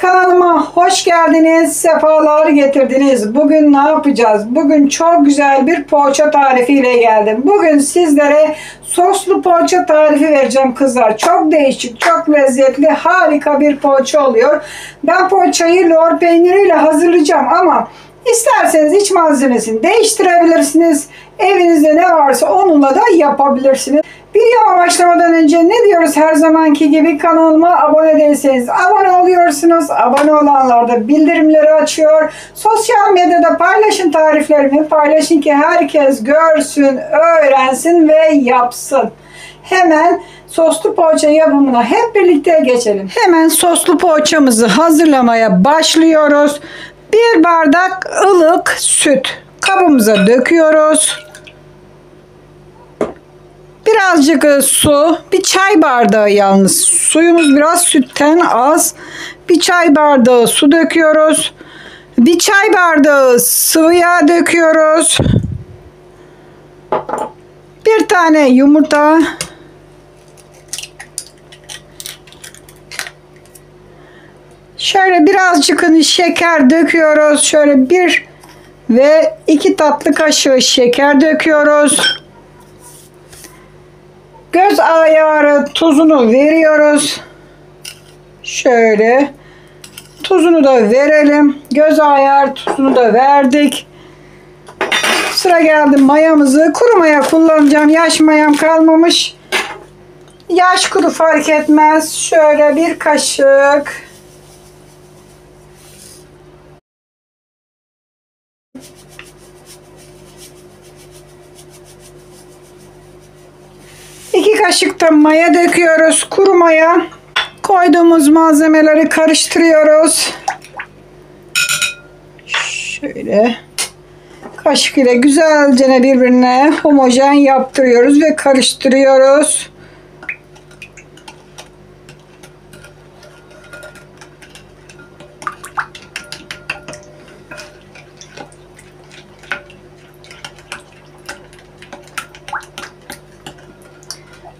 Kanalıma hoş geldiniz, sefalar getirdiniz. Bugün ne yapacağız? Bugün çok güzel bir poğaça tarifiyle geldim. Bugün sizlere soslu poğaça tarifi vereceğim kızlar. Çok değişik, çok lezzetli, harika bir poğaça oluyor. Ben poğaçayı lor peyniriyle hazırlayacağım ama isterseniz iç malzemesini değiştirebilirsiniz. Evinizde ne varsa onunla da yapabilirsiniz. Videoma başlamadan önce ne diyoruz her zamanki gibi, kanalıma abone değilseniz abone oluyorsunuz. Abone olanlar da bildirimleri açıyor. Sosyal medyada paylaşın, tariflerimi paylaşın ki herkes görsün, öğrensin ve yapsın. Hemen soslu poğaça yapımına hep birlikte geçelim. Hemen soslu poğaçamızı hazırlamaya başlıyoruz. Bir bardak ılık süt kabımıza döküyoruz. Birazcık su, bir çay bardağı, yalnız suyumuz biraz sütten az. Bir çay bardağı su döküyoruz. Bir çay bardağı sıvı yağ döküyoruz. Bir tane yumurta. Şöyle birazcık şeker döküyoruz. Şöyle 1 ve 2 tatlı kaşığı şeker döküyoruz. Göz ayarı tuzunu veriyoruz. Şöyle tuzunu da verelim. Göz ayarı tuzunu da verdik. Sıra geldi mayamızı. Kuru maya kullanacağım. Yaş mayam kalmamış. Yaş kuru fark etmez. Şöyle bir kaşık. İki kaşık da maya döküyoruz. Kuru maya. Koyduğumuz malzemeleri karıştırıyoruz. Şöyle kaşık ile güzelce birbirine homojen yaptırıyoruz ve karıştırıyoruz.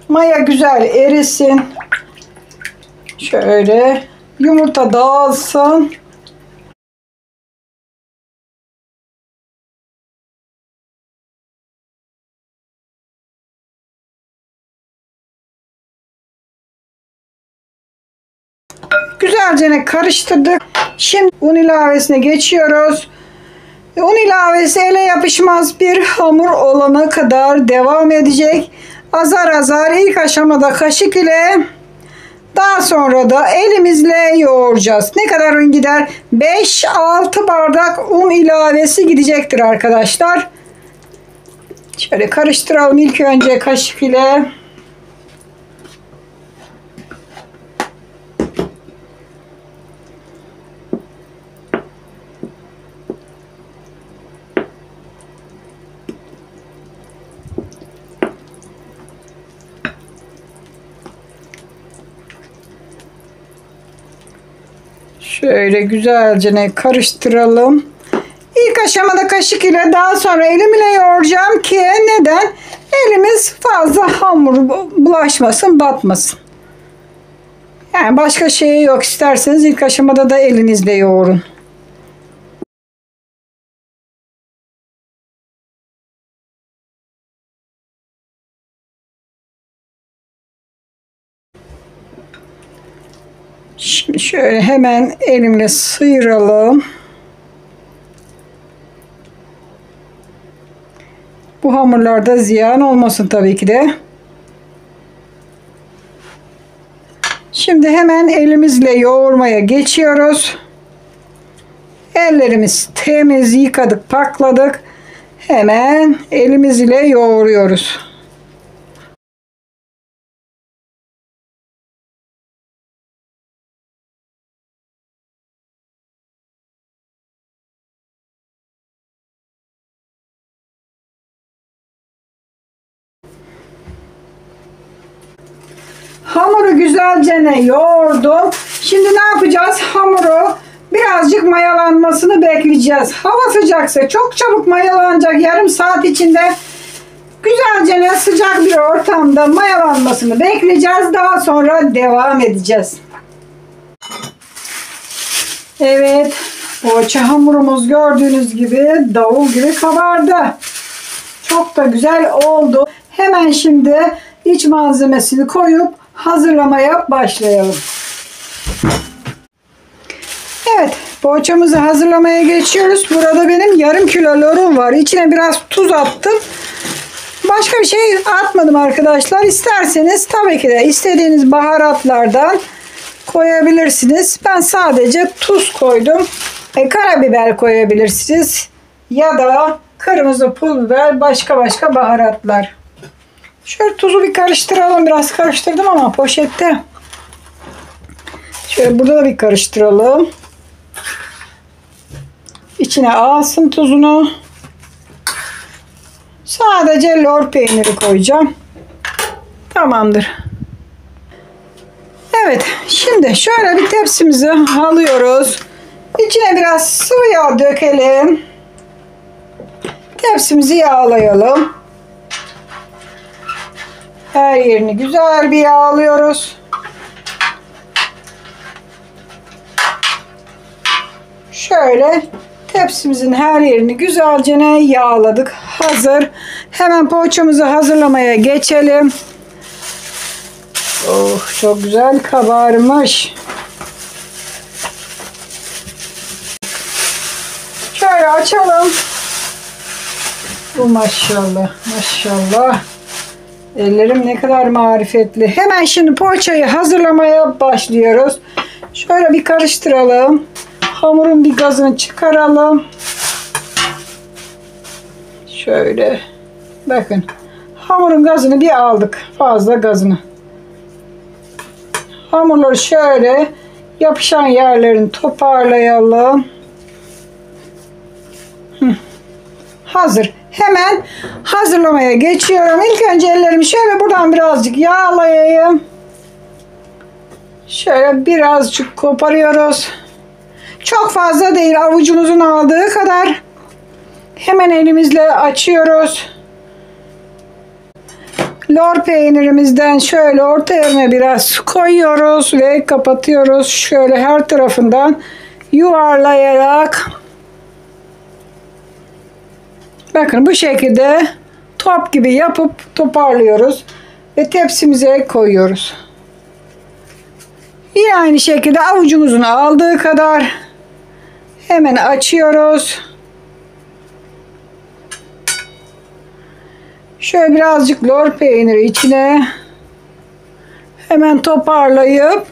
Maya güzel erisin. Şöyle yumurta dağılsın. Güzelce karıştırdık. Şimdi un ilavesine geçiyoruz. Un ilavesi ele yapışmaz bir hamur olana kadar devam edecek. Azar azar ilk aşamada kaşık ile, daha sonra da elimizle yoğuracağız. Ne kadar un gider? 5-6 bardak un ilavesi gidecektir arkadaşlar. Şöyle karıştıralım ilk önce kaşık ile. Şöyle güzelce karıştıralım. İlk aşamada kaşık ile, daha sonra elimle yoğuracağım ki neden? Elimiz fazla hamur bulaşmasın, batmasın. Yani başka şey yok. İsterseniz ilk aşamada da elinizle yoğurun. Şimdi şöyle hemen elimle sıyıralım. Bu hamurlarda ziyan olmasın tabii ki de. Şimdi hemen elimizle yoğurmaya geçiyoruz. Ellerimiz temiz, yıkadık, pakladık. Hemen elimizle yoğuruyoruz. Hamuru güzelce yoğurdum. Şimdi ne yapacağız? Hamuru birazcık mayalanmasını bekleyeceğiz. Hava sıcaksa çok çabuk mayalanacak. Yarım saat içinde güzelce sıcak bir ortamda mayalanmasını bekleyeceğiz. Daha sonra devam edeceğiz. Evet, poğaça hamurumuz gördüğünüz gibi davul gibi kabardı. Çok da güzel oldu. Hemen şimdi iç malzemesini koyup hazırlamaya başlayalım. Evet, poğaçamızı hazırlamaya geçiyoruz. Burada benim yarım kilo lorum var. İçine biraz tuz attım. Başka bir şey atmadım arkadaşlar. İsterseniz tabii ki de istediğiniz baharatlardan koyabilirsiniz. Ben sadece tuz koydum. Karabiber koyabilirsiniz. Ya da kırmızı pul biber, başka baharatlar. Şöyle tuzu bir karıştıralım. Biraz karıştırdım ama poşette. Şöyle burada da bir karıştıralım. İçine alsın tuzunu. Sadece lor peyniri koyacağım. Tamamdır. Evet, şimdi şöyle bir tepsimizi alıyoruz. İçine biraz sıvı yağ dökelim. Tepsimizi yağlayalım. Her yerini güzel bir yağlıyoruz. Şöyle tepsimizin her yerini güzelce yağladık. Hazır. Hemen poğaçamızı hazırlamaya geçelim. Oh, çok güzel kabarmış. Şöyle açalım. Bu maşallah, maşallah. Ellerim ne kadar marifetli. Hemen şimdi poğaçayı hazırlamaya başlıyoruz. Şöyle bir karıştıralım. Hamurun bir gazını çıkaralım. Şöyle. Bakın. Hamurun gazını bir aldık. Fazla gazını. Hamurları şöyle yapışan yerlerini toparlayalım. Hazır. Hemen hazırlamaya geçiyorum. İlk önce ellerimi şöyle buradan birazcık yağlayayım. Şöyle birazcık koparıyoruz. Çok fazla değil, avucumuzun aldığı kadar. Hemen elimizle açıyoruz. Lor peynirimizden şöyle orta yerine biraz koyuyoruz ve kapatıyoruz. Şöyle her tarafından yuvarlayarak. Bakın bu şekilde top gibi yapıp toparlıyoruz ve tepsimize koyuyoruz. Yine aynı şekilde avucumuzun aldığı kadar hemen açıyoruz. Şöyle birazcık lor peyniri içine hemen toparlayıp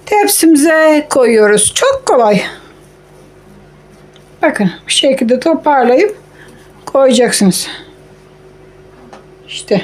tepsimize koyuyoruz. Çok kolay. Bakın bu şekilde toparlayıp koyacaksınız. İşte.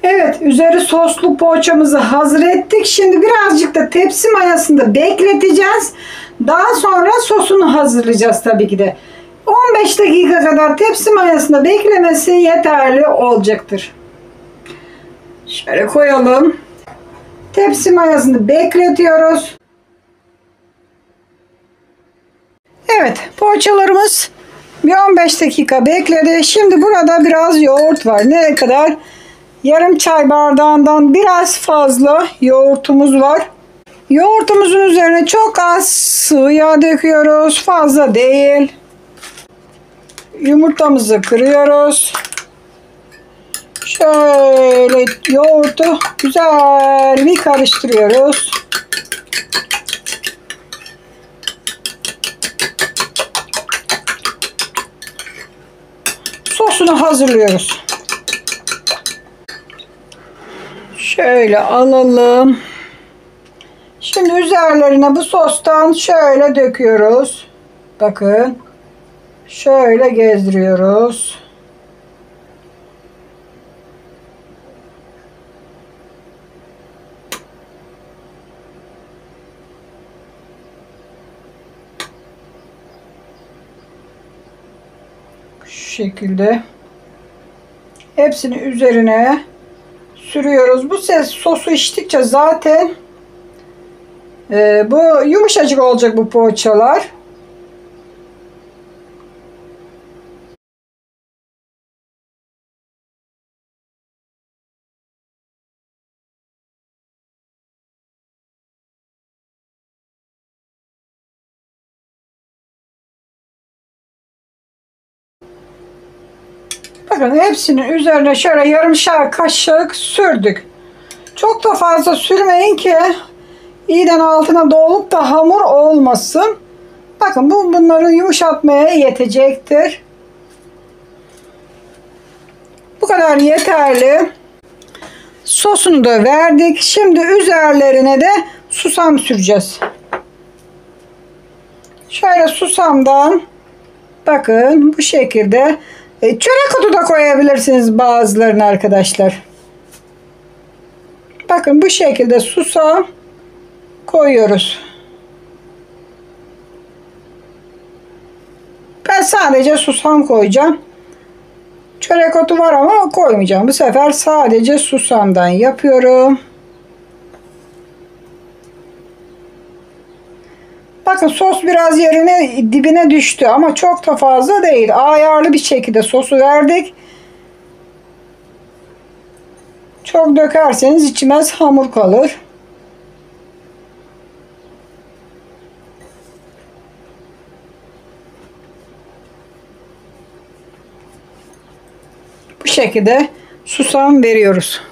Evet, üzeri soslu poğaçamızı hazır ettik. Şimdi birazcık da tepsi mayasında bekleteceğiz. Daha sonra sosunu hazırlayacağız tabii ki de. 15 dakika kadar tepsi mayasında beklemesi yeterli olacaktır. Şöyle koyalım. Tepsi mayasını bekletiyoruz. Evet, poğaçalarımız bir 15 dakika bekledi. Şimdi burada biraz yoğurt var. Ne kadar? Yarım çay bardağından biraz fazla yoğurtumuz var. Yoğurtumuzun üzerine çok az sıvı yağ döküyoruz. Fazla değil. Yumurtamızı kırıyoruz. Şöyle yoğurdu güzel bir karıştırıyoruz. Sosunu hazırlıyoruz. Şöyle alalım. Şimdi üzerlerine bu sostan şöyle döküyoruz. Bakın. Şöyle gezdiriyoruz. Şu şekilde. Hepsini üzerine sürüyoruz. Bu sosu içtikçe zaten bu yumuşacık olacak bu poğaçalar. Bakın hepsinin üzerine şöyle yarımşar kaşık sürdük. Çok da fazla sürmeyin ki iyiden altına dolup da hamur olmasın. Bakın bu bunları yumuşatmaya yetecektir. Bu kadar yeterli. Sosunu da verdik. Şimdi üzerlerine de susam süreceğiz. Şöyle susamdan bakın bu şekilde çörek otu da koyabilirsiniz bazılarını arkadaşlar. Bakın bu şekilde susam koyuyoruz. Ben sadece susam koyacağım. Çörek otu var ama koymayacağım. Bu sefer sadece susamdan yapıyorum. Bakın sos biraz yerine dibine düştü ama çok da fazla değil. Ayarlı bir şekilde sosu verdik. Çok dökerseniz içmez, hamur kalır. Bu şekilde susam veriyoruz.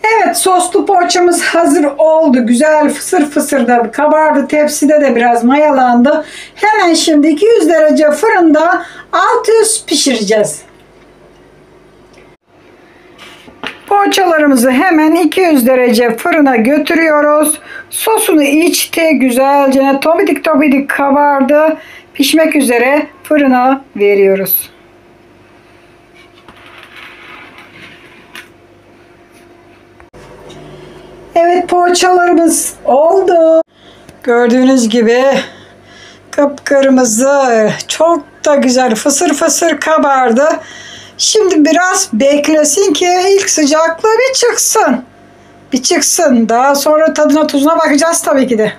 Evet, soslu poğaçamız hazır oldu. Güzel fısır fısır da kabardı. Tepside de biraz mayalandı. Hemen şimdi 200 derece fırında alt üst pişireceğiz. Poğaçalarımızı hemen 200 derece fırına götürüyoruz. Sosunu içti. Güzelce tobidik tobidik kabardı. Pişmek üzere fırına veriyoruz. Evet, poğaçalarımız oldu. Gördüğünüz gibi kıpkırmızı, çok da güzel fısır fısır kabardı. Şimdi biraz beklesin ki ilk sıcaklığı bir çıksın. Bir çıksın. Daha sonra tadına tuzuna bakacağız tabii ki de.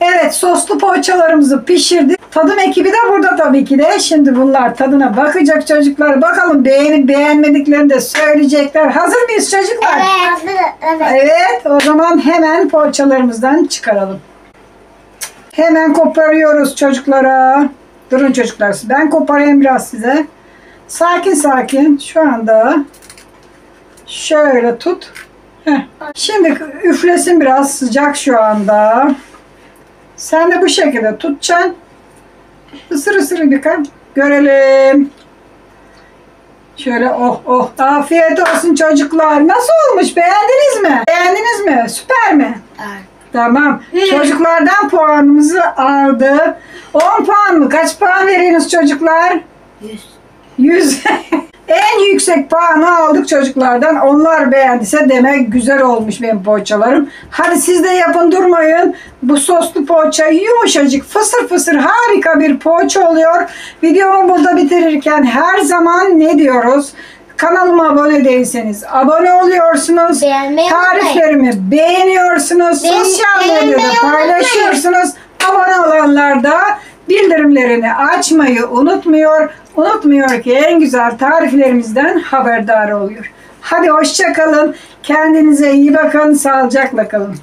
Evet, soslu poğaçalarımızı pişirdik. Tadım ekibi de burada tabii ki de. Şimdi bunlar tadına bakacak çocuklar. Bakalım beğenip beğenmediklerini de söyleyecekler. Hazır mıyız çocuklar? Evet. Evet, o zaman hemen poğaçalarımızdan çıkaralım. Hemen koparıyoruz çocuklara. Durun çocuklar, ben koparayım biraz size. Sakin sakin şu anda. Şöyle tut. Heh. Şimdi üflesin, biraz sıcak şu anda. Sen de bu şekilde tutacaksın. Isır ısır bir kan. Görelim. Şöyle oh oh. Afiyet olsun çocuklar. Nasıl olmuş? Beğendiniz mi? Beğendiniz mi? Süper mi? Evet. Tamam. Çocuklardan puanımızı aldı. 10 puan mı? Kaç puan veriyorsunuz çocuklar? 100. En yüksek puanı aldık çocuklardan. Onlar beğendiyse demek güzel olmuş benim poğaçalarım. Hadi siz de yapın, durmayın. Bu soslu poğaça yumuşacık, fısır fısır harika bir poğaça oluyor. Videomu burada bitirirken her zaman ne diyoruz? Kanalıma abone değilseniz abone oluyorsunuz. Beğenmeyi Tariflerimi beğeniyorsunuz. Sosyal medyada paylaşıyorsunuz. Abone olanlar da bildirimlerini açmayı unutmuyor. Unutmuyor ki en güzel tariflerimizden haberdar oluyor. Hadi hoşça kalın. Kendinize iyi bakın. Sağlıcakla kalın.